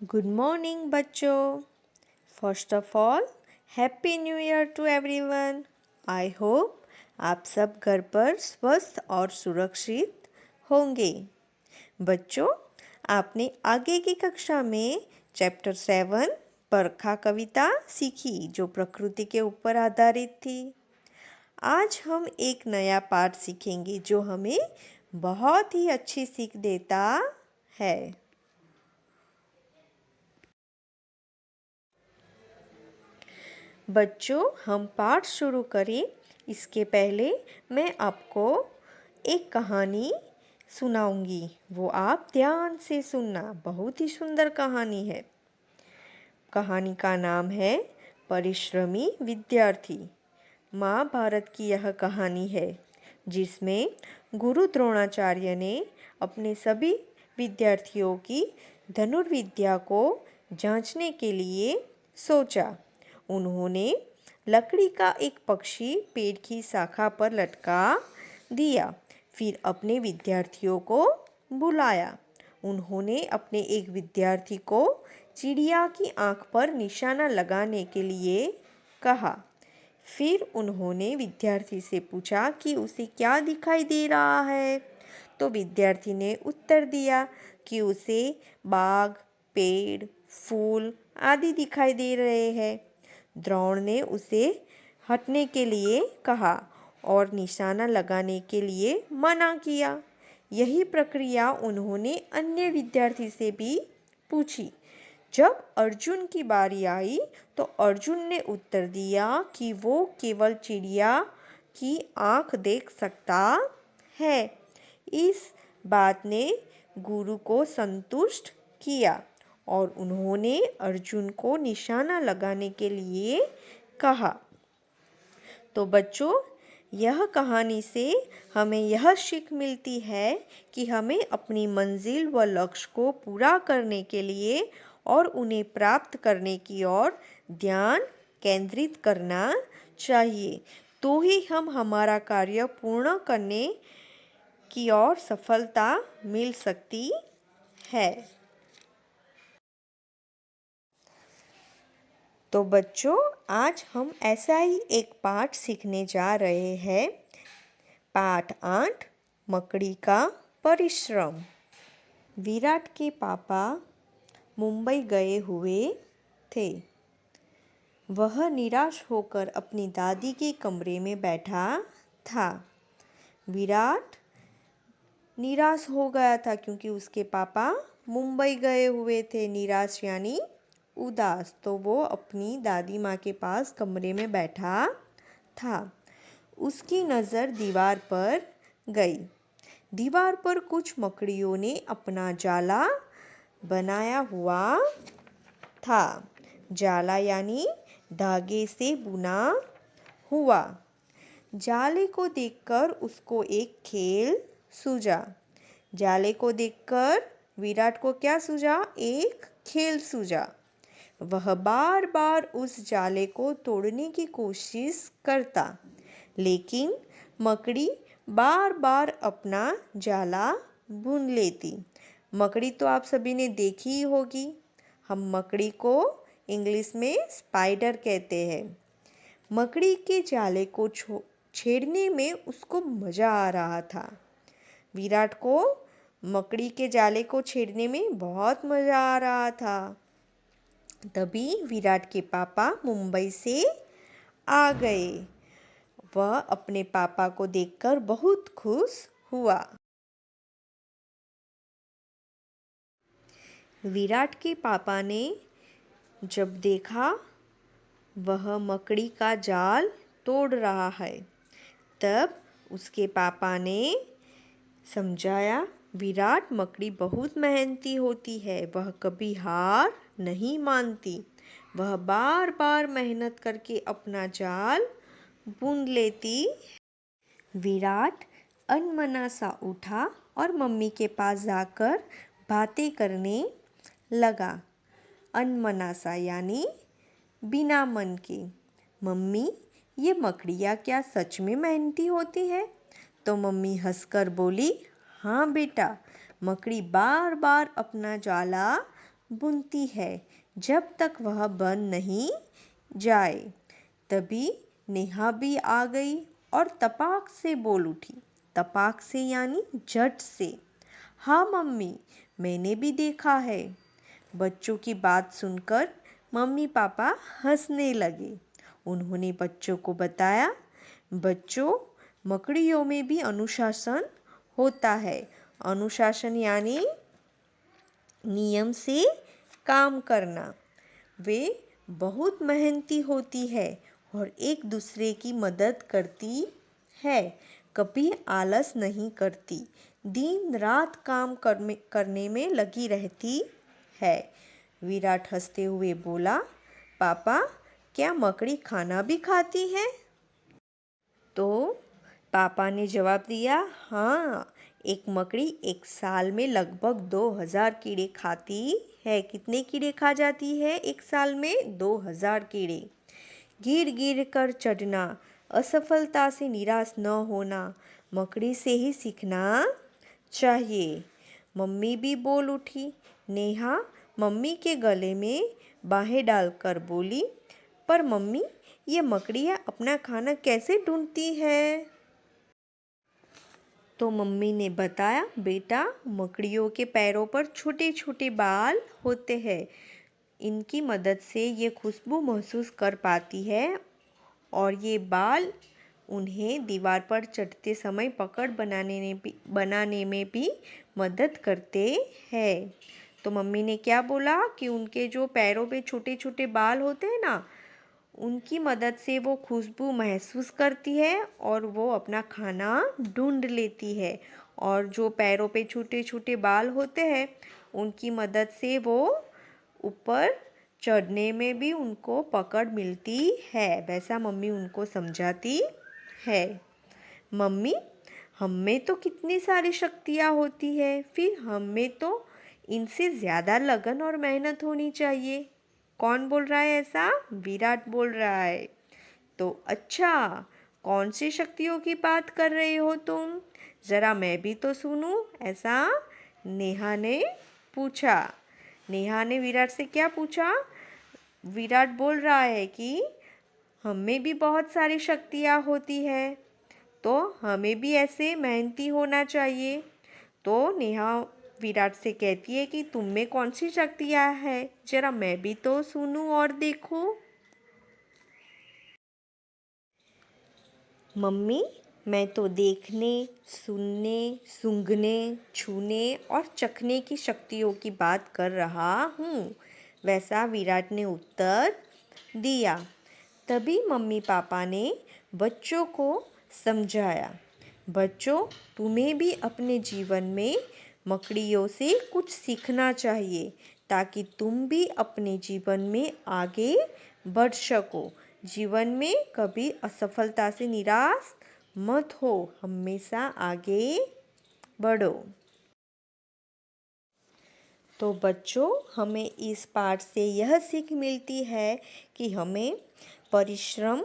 Good morning बच्चों। First of all happy new year to everyone. I hope आप सब घर पर स्वस्थ और सुरक्षित होंगे। बच्चों, आपने आगे की कक्षा में चैप्टर 7 बरखा कविता सीखी जो प्रकृति के ऊपर आधारित थी। आज हम एक नया पाठ सीखेंगे जो हमें बहुत ही अच्छी सीख देता है। बच्चों, हम पाठ शुरू करें इसके पहले मैं आपको एक कहानी सुनाऊंगी। वो आप ध्यान से सुनना, बहुत ही सुंदर कहानी है। कहानी का नाम है परिश्रमी विद्यार्थी। महाभारत की यह कहानी है जिसमें गुरु द्रोणाचार्य ने अपने सभी विद्यार्थियों की धनुर्विद्या को जांचने के लिए सोचा। उन्होंने लकड़ी का एक पक्षी पेड़ की शाखा पर लटका दिया, फिर अपने विद्यार्थियों को बुलाया। उन्होंने अपने एक विद्यार्थी को चिड़िया की आंख पर निशाना लगाने के लिए कहा। फिर उन्होंने विद्यार्थी से पूछा कि उसे क्या दिखाई दे रहा है। तो विद्यार्थी ने उत्तर दिया कि उसे बाग, पेड़, फूल आदि दिखाई दे रहे हैं। द्रोण ने उसे हटने के लिए कहा और निशाना लगाने के लिए मना किया। यही प्रक्रिया उन्होंने अन्य विद्यार्थी से भी पूछी। जब अर्जुन की बारी आई तो अर्जुन ने उत्तर दिया कि वो केवल चिड़िया की आंख देख सकता है। इस बात ने गुरु को संतुष्ट किया और उन्होंने अर्जुन को निशाना लगाने के लिए कहा। तो बच्चों, यह कहानी से हमें यह सीख मिलती है कि हमें अपनी मंजिल व लक्ष्य को पूरा करने के लिए और उन्हें प्राप्त करने की ओर ध्यान केंद्रित करना चाहिए, तो ही हम हमारा कार्य पूर्ण करने की ओर सफलता मिल सकती है। तो बच्चों, आज हम ऐसा ही एक पाठ सीखने जा रहे हैं। पाठ 8, मकड़ी का परिश्रम। विराट के पापा मुंबई गए हुए थे। वह निराश होकर अपनी दादी के कमरे में बैठा था। विराट निराश हो गया था क्योंकि उसके पापा मुंबई गए हुए थे। निराश यानी उदास। तो वो अपनी दादी माँ के पास कमरे में बैठा था। उसकी नज़र दीवार पर गई। दीवार पर कुछ मकड़ियों ने अपना जाला बनाया हुआ था। जाला यानी धागे से बुना हुआ। जाले को देखकर उसको एक खेल सूझा। जाले को देखकर विराट को क्या सूझा? एक खेल सूझा। वह बार बार उस जाले को तोड़ने की कोशिश करता, लेकिन मकड़ी बार बार अपना जाला बुन लेती। मकड़ी तो आप सभी ने देखी ही होगी। हम मकड़ी को इंग्लिश में स्पाइडर कहते हैं। मकड़ी के जाले को छेड़ने में उसको मजा आ रहा था। विराट को मकड़ी के जाले को छेड़ने में बहुत मजा आ रहा था। तभी विराट के पापा मुंबई से आ गए। वह अपने पापा को देखकर बहुत खुश हुआ। विराट के पापा ने जब देखा वह मकड़ी का जाल तोड़ रहा है, तब उसके पापा ने समझाया, विराट, मकड़ी बहुत मेहनती होती है। वह कभी हार नहीं मानती। वह बार बार मेहनत करके अपना जाल बुन लेती। विराट अनमना सा उठा और मम्मी के पास जाकर बातें करने लगा। अनमना सा यानी बिना मन के। मम्मी, ये मकड़ियाँ क्या सच में मेहनती होती है? तो मम्मी हंसकर बोली, हाँ बेटा, मकड़ी बार बार अपना जाला बुनती है जब तक वह बन नहीं जाए। तभी नेहा भी आ गई और तपाक से बोल उठी। तपाक से यानी झट से। हाँ मम्मी, मैंने भी देखा है। बच्चों की बात सुनकर मम्मी पापा हंसने लगे। उन्होंने बच्चों को बताया, बच्चों, मकड़ियों में भी अनुशासन होता है। अनुशासन यानी नियम से काम करना। वे बहुत मेहनती होती है और एक दूसरे की मदद करती है। कभी आलस नहीं करती, दिन रात काम करने में लगी रहती है। विराट हंसते हुए बोला, पापा, क्या मकड़ी खाना भी खाती है? तो पापा ने जवाब दिया, हाँ, एक मकड़ी एक साल में लगभग 2000 कीड़े खाती है। कितने कीड़े खा जाती है एक साल में? 2000 कीड़े। गिर गिर कर चढ़ना, असफलता से निराश न होना, मकड़ी से ही सीखना चाहिए। मम्मी भी बोल उठी। नेहा मम्मी के गले में बाहें डालकर बोली, पर मम्मी, ये मकड़ियाँ अपना खाना कैसे ढूंढती है? तो मम्मी ने बताया, बेटा, मकड़ियों के पैरों पर छोटे छोटे बाल होते हैं। इनकी मदद से ये खुशबू महसूस कर पाती है और ये बाल उन्हें दीवार पर चढ़ते समय पकड़ बनाने में भी मदद करते हैं। तो मम्मी ने क्या बोला कि उनके जो पैरों पे छोटे छोटे बाल होते हैं ना, उनकी मदद से वो खुशबू महसूस करती है और वो अपना खाना ढूंढ लेती है। और जो पैरों पे छोटे छोटे बाल होते हैं, उनकी मदद से वो ऊपर चढ़ने में भी उनको पकड़ मिलती है। वैसा मम्मी उनको समझाती है। मम्मी, हम में तो कितनी सारी शक्तियाँ होती है, फिर हम में तो इनसे ज़्यादा लगन और मेहनत होनी चाहिए। कौन बोल रहा है ऐसा? विराट बोल रहा है। तो अच्छा, कौन सी शक्तियों की बात कर रहे हो तुम? जरा मैं भी तो सुनूं, ऐसा नेहा ने पूछा। नेहा ने विराट से क्या पूछा? विराट बोल रहा है कि हमें भी बहुत सारी शक्तियाँ होती है, तो हमें भी ऐसे मेहनती होना चाहिए। तो नेहा विराट से कहती है कि तुम में कौन सी शक्तियाँ है, जरा मैं भी तो सुनूं और देखूं। मम्मी, मैं तो देखने, सुनने, सूंघने, छूने और चखने की शक्तियों की बात कर रहा हूँ, वैसा विराट ने उत्तर दिया। तभी मम्मी पापा ने बच्चों को समझाया, बच्चों, तुम्हें भी अपने जीवन में मकड़ियों से कुछ सीखना चाहिए, ताकि तुम भी अपने जीवन में आगे बढ़ सको। जीवन में कभी असफलता से निराश मत हो, हमेशा आगे बढ़ो। तो बच्चों, हमें इस पाठ से यह सीख मिलती है कि हमें परिश्रम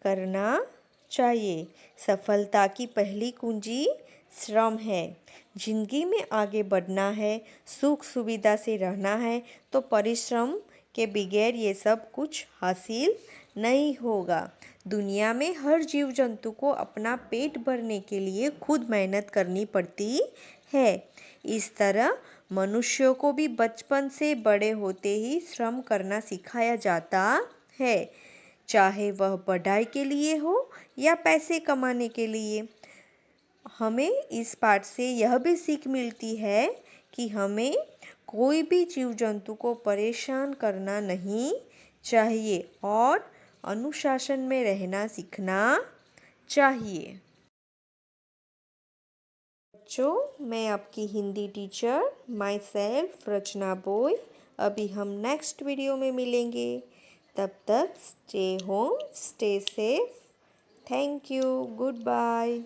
करना चाहिए। सफलता की पहली कुंजी श्रम है। जिंदगी में आगे बढ़ना है, सुख सुविधा से रहना है, तो परिश्रम के बगैर ये सब कुछ हासिल नहीं होगा। दुनिया में हर जीव जंतु को अपना पेट भरने के लिए खुद मेहनत करनी पड़ती है। इस तरह मनुष्यों को भी बचपन से बड़े होते ही श्रम करना सिखाया जाता है, चाहे वह पढ़ाई के लिए हो या पैसे कमाने के लिए। हमें इस पाठ से यह भी सीख मिलती है कि हमें कोई भी जीव जंतु को परेशान करना नहीं चाहिए और अनुशासन में रहना सीखना चाहिए। बच्चों, मैं आपकी Hindi teacher myself Rachna बोय। अभी हम नेक्स्ट वीडियो में मिलेंगे। तब तक stay home, stay safe. Thank you, good bye.